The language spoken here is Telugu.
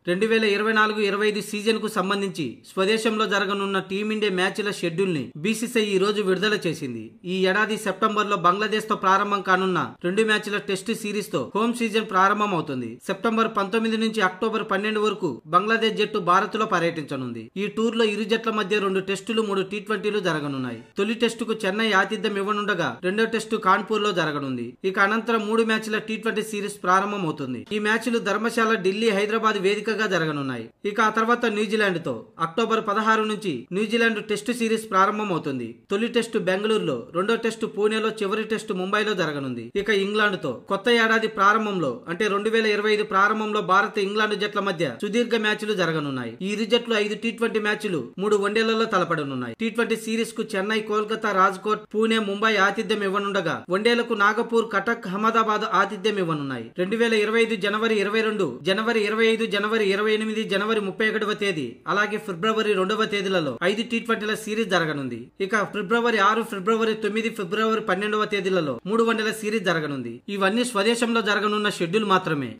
2024-25 సీజన్ కు సంబంధించి స్వదేశంలో జరగనున్న టీమిండియా మ్యాచ్ల షెడ్యూల్ ని బీసీసీఐ ఈ రోజు విడుదల చేసింది. ఈ ఏడాది సెప్టెంబర్ లో బంగ్లాదేశ్ తో ప్రారంభం కానున్న 2 మ్యాచ్ల టెస్ట్ సిరీస్ తో హోమ్ సీజన్ ప్రారంభం అవుతుంది. సెప్టెంబర్ 19 నుంచి అక్టోబర్ 12 వరకు బంగ్లాదేశ్ జట్టు భారత్ లో పర్యటించనుంది. ఈ టూర్ లో ఇరు జట్ల మధ్య 2 టెస్టులు 3 టీ20లు జరగనున్నాయి. తొలి టెస్టుకు చెన్నై ఆతిథ్యం ఇవ్వనుండగా రెండో టెస్టు కాన్పూర్ లో జరగనుంది. ఇక అనంతరం 3 మ్యాచ్ల టీ20 సిరీస్ ప్రారంభం అవుతుంది. ఈ మ్యాచ్లు ధర్మశాల, ఢిల్లీ, హైదరాబాద్ వేదికగా జరగనున్నాయి. ఇక ఆ తర్వాత న్యూజిలాండ్ తో అక్టోబర్ 16 నుంచి న్యూజిలాండ్ టెస్టు సిరీస్ ప్రారంభం అవుతుంది. తొలి టెస్టు బెంగళూరులో, రెండో టెస్టు పూణేలో, చివరి టెస్టు ముంబైలో జరగనుంది. ఇక ఇంగ్లాండ్ తో కొత్త ఏడాది ప్రారంభంలో అంటే 2025 ప్రారంభంలో భారత్, ఇంగ్లాండ్ జట్ల మధ్య సుదీర్ఘ మ్యాచ్లు జరగనున్నాయి. ఈ ఇరు జట్లు 5 టీ20 మ్యాచ్లు 3 వన్డేలలో తలపడనున్నాయి. టీ20 సిరీస్ కు చెన్నై, కోల్కతా, రాజ్కోట్, పూణే, ముంబై ఆతిథ్యం ఇవ్వనుండగా వన్డేలకు నాగపూర్, కటక్, అహ్మదాబాద్ ఆతిథ్యం ఇవ్వనున్నాయి. 2025 జనవరి 22, జనవరి 25, జనవరి 28, జనవరి 31వ తేదీ అలాగే ఫిబ్రవరి 2వ తేదీలలో 5 టీ20ల సిరీస్ జరగనుంది. ఇక ఫిబ్రవరి 6, ఫిబ్రవరి 9, ఫిబ్రవరి 12వ తేదీలలో 3 వన్డేల సిరీస్ జరగనుంది. ఇవన్నీ స్వదేశంలో జరగనున్న షెడ్యూల్ మాత్రమే.